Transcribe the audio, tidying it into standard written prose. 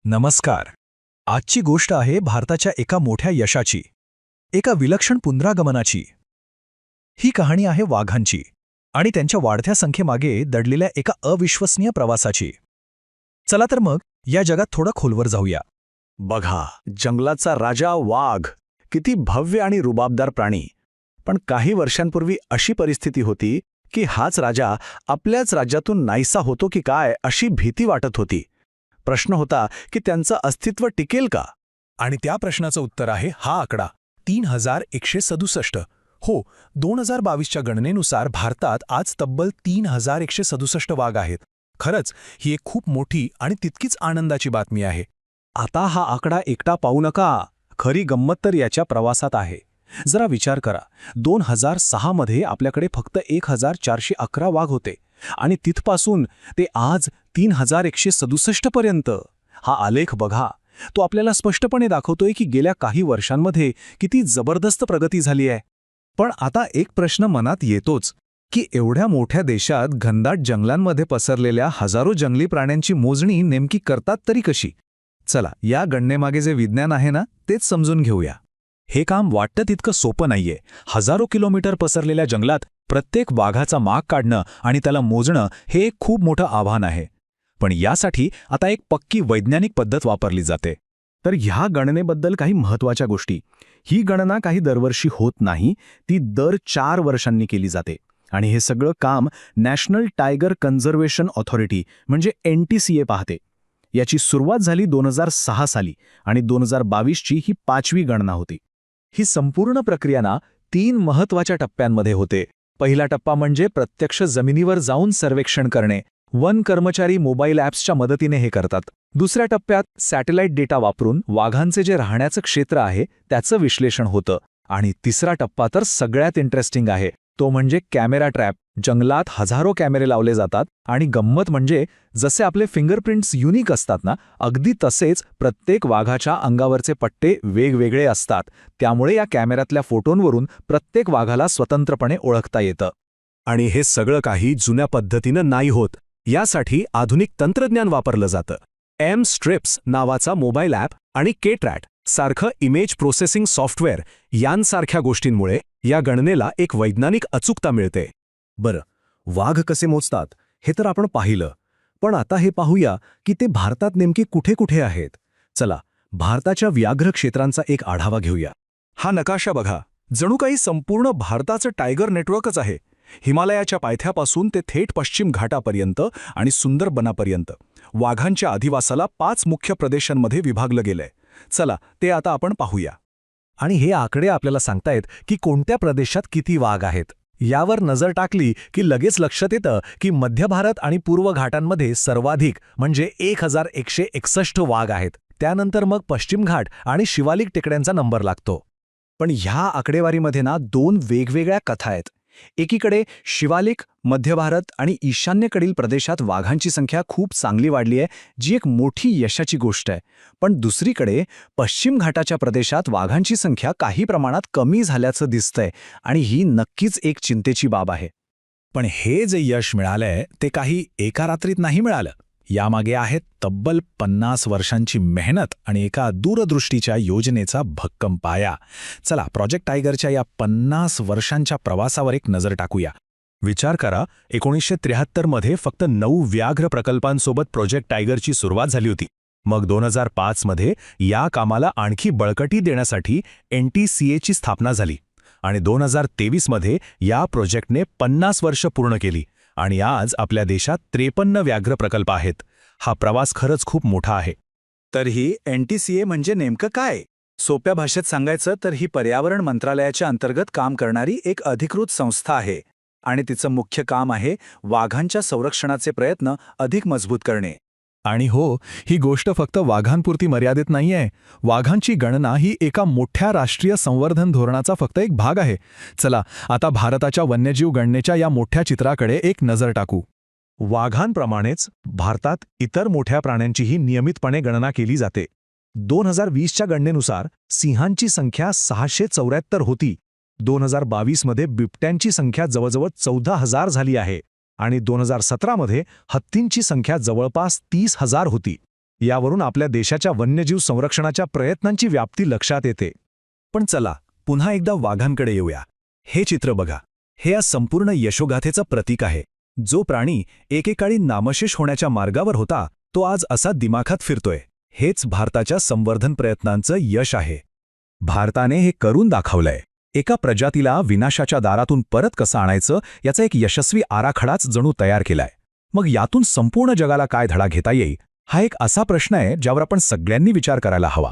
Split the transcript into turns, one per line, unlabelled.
नमस्कार. आजची गोष्ट आहे भारताच्या एका मोठ्या यशाची, एका विलक्षण पुनरागमनाची. ही कहाणी आहे वाघांची आणि त्यांच्या वाढत्या संख्येमागे दडलेल्या एका अविश्वसनीय प्रवासाची. चला तर मग या जगात थोडं खोलवर जाऊया.
बघा, जंगलाचा राजा वाघ, किती भव्य आणि रुबाबदार प्राणी. पण काही वर्षांपूर्वी अशी परिस्थिती होती की हाच राजा आपल्याच राज्यातून नाहीसा होतो की काय अशी भीती वाटत होती. प्रश्न होता की त्यांचं अस्तित्व टिकेल का?
आणि त्या प्रश्नाचं उत्तर आहे हा आकडा 3167. हो, 2022च्या गणनेनुसार भारतात आज तब्बल 3167 वाघ आहेत. खरंच ही एक खूप मोठी आणि तितकीच आनंदाची बातमी आहे.
आता हा आकडा एकटा पाहू नका. खरी गंमत तर याच्या प्रवासात आहे. जरा विचार करा, 2006 मध्ये आपल्याकडे फक्त 1411 वाघ होते आणि तिथपासून ते आज 3167 पर्यंत. हा आलेख बघा, तो आपल्याला स्पष्टपणे दाखवतोय की गेल्या काही वर्षांमध्ये किती जबरदस्त प्रगती झाली आहे. पण आता एक प्रश्न मनात येतोच की एवढ्या मोठ्या देशात घनदाट जंगलांमध्ये पसरलेल्या हजारो जंगली प्राण्यांची मोजणी नेमकी करतात तरी कशी? चला, या गणनेमागे जे विज्ञान आहे ना, तेच समजून घेऊया. हे काम वाटतं तितकं सोपं नाहीये. हजारो किलोमीटर पसरलेल्या जंगलात प्रत्येक वाघाचा माग काढणं आणि त्याला मोजणं हे एक खूप मोठं आव्हान आहे. पण यासाठी आता एक पक्की वैज्ञानिक पद्धत वापरली जाते. तर ह्या गणनेबद्दल काही महत्त्वाच्या गोष्टी. ही गणना काही दरवर्षी होत नाही, ती दर 4 वर्षांनी केली जाते. आणि हे सगळं काम नॅशनल टायगर कन्झर्वेशन ऑथॉरिटी म्हणजे NTCA पाहते. याची सुरुवात झाली 2006 साली आणि 2022ची ही 5वी गणना होती. ही संपूर्ण प्रक्रिया ना 3 महत्त्वाच्या टप्प्यांमध्ये होते. पहिला टप्पा म्हणजे प्रत्यक्ष जमिनीवर जाऊन सर्वेक्षण करणे. वन कर्मचारी मोबाईल ॲप्सच्या मदतीने हे करतात. दुसऱ्या टप्प्यात सॅटेलाइट डेटा वापरून वाघांचे जे राहण्याचं क्षेत्र आहे त्याचं विश्लेषण होतं. आणि तिसरा टप्पा तर सगळ्यात इंटरेस्टिंग आहे, तो म्हणजे कॅमेरा ट्रॅप. जंगलात हजारो कॅमेरे लावले जातात आणि गंमत म्हणजे जसे आपले फिंगरप्रिंट्स युनिक असतात ना, अगदी तसेच प्रत्येक वाघाच्या अंगावरचे पट्टे वेगवेगळे असतात. त्यामुळे या कॅमेऱ्यातल्या फोटोंवरून प्रत्येक वाघाला स्वतंत्रपणे ओळखता येतं. आणि हे सगळं काही जुन्या पद्धतीनं नाही होत. यासाठी आधुनिक तंत्रज्ञान वापरलं जातं. M-Strips नावाचा मोबाईल ॲप आणि KTRAT सारखं इमेज प्रोसेसिंग सॉफ्टवेअर यांसारख्या गोष्टींमुळे या गणनेला एक वैज्ञानिक अचूकता मिळते. बरं, वाघ कसे मोजतात हे तर आपण पाहिलं. पण आता हे पाहूया की ते भारतात नेमके कुठे कुठे आहेत. चला, भारताच्या व्याघ्र क्षेत्रांचा एक आढावा घेऊया. हा नकाशा बघा, जणू काही संपूर्ण भारताचं टायगर नेटवर्कच आहे. हिमालयाच्या पायथ्यापासून ते थेट पश्चिम घाटापर्यंत आणि सुंदरबनापर्यंत वाघांच्या अधिवासाला 5 मुख्य प्रदेशांमध्ये विभागलं गेलंय. चला, ते आता आपण पाहूया. आणि हे आकडे आपल्याला सांगतायत की कोणत्या प्रदेशात किती वाघ आहेत. यावर नजर टाकली की लगेच लक्षात येतं की मध्य भारत आणि पूर्व घाटांमध्ये सर्वाधिक म्हणजे 1161 वाघ आहेत. त्यानंतर मग पश्चिम घाट आणि शिवालिक टेकड्यांचा नंबर लागतो. पण ह्या आकडेवारीमध्ये ना 2 वेगवेगळ्या कथा आहेत. एकीकडे शिवालिक, मध्य भारत आणि ईशान्येकडील प्रदेशात वाघांची संख्या खूप चांगली वाढली आहे, जी एक मोठी यशाची गोष्ट आहे. पण दुसरीकडे पश्चिम घाटाच्या प्रदेशात वाघांची संख्या काही प्रमाणात कमी झाल्याचं दिसतंय आणि ही नक्कीच एक चिंतेची बाब आहे. पण हे जे यश मिळालंय ते काही एका रात्रीत नाही मिळालं. यामागे आहेत तब्बल 50 वर्षांची मेहनत आणि एका दूरदृष्टीच्या योजनेचा भक्कम पाया. चला, प्रोजेक्ट टायगरच्या या 50 वर्षांच्या प्रवासावर एक नजर टाकूया. विचार करा, 1973 मध्ये फक्त 9 व्याघ्र प्रकल्पांसोबत प्रोजेक्ट टायगरची सुरुवात झाली होती. मग 2005 मध्ये या कामाला आणखी बळकटी देण्यासाठी NTCAची स्थापना झाली आणि 2023 मध्ये या प्रोजेक्टने 50 वर्ष पूर्ण केली आणि आज आपल्या देशात 53 व्याघ्र प्रकल्प आहेत. हा प्रवास खरंच खूप मोठा आहे. तर ही NTCA म्हणजे नेमकं काय? सोप्या भाषेत सांगायचं तर ही पर्यावरण मंत्रालयाच्या अंतर्गत काम करणारी एक अधिकृत संस्था आहे आणि तिचं मुख्य काम आहे वाघांच्या संरक्षणाचे प्रयत्न अधिक मजबूत करणे. आणि हो, ही गोष्ट फक्त वाघांपुरती मर्यादित नाहीये. वाघांची गणना ही एका मोठ्या राष्ट्रीय संवर्धन धोरणाचा फक्त एक भाग आहे. चला, आता भारताच्या वन्यजीव गणनेच्या या मोठ्या चित्राकडे एक नजर टाकू. वाघांप्रमाणेच भारतात इतर मोठ्या प्राण्यांचीही नियमितपणे गणना केली जाते. 2020च्या गणनेनुसार सिंहांची संख्या 674 होती. 2022 मध्ये बिबट्यांची संख्या जवळजवळ 14,000 झाली आहे आणि 2017 मध्ये हत्तींची संख्या जवळपास 30,000 होती. यावरून आपल्या देशाच्या वन्यजीव संरक्षणाच्या प्रयत्नांची व्याप्ती लक्षात येते.
पण चला पुन्हा एकदा वाघांकडे येऊया. हे चित्र बघा. हे या संपूर्ण यशोगाथेचं प्रतीक आहे. जो प्राणी एकेकाळी नामशेष होण्याच्या मार्गावर होता तो आज असा दिमाखात फिरतोय. हेच भारताच्या संवर्धन प्रयत्नांचं यश आहे. भारताने हे करून दाखवलंय. एका प्रजातीला विनाशाच्या दारातून परत कसं आणायचं याचा एक यशस्वी आराखडाच जणू तयार केलाय. मग यातून संपूर्ण जगाला काय धडा घेता येईल, हा एक असा प्रश्न आहे ज्यावर आपण सगळ्यांनी विचार करायला हवा.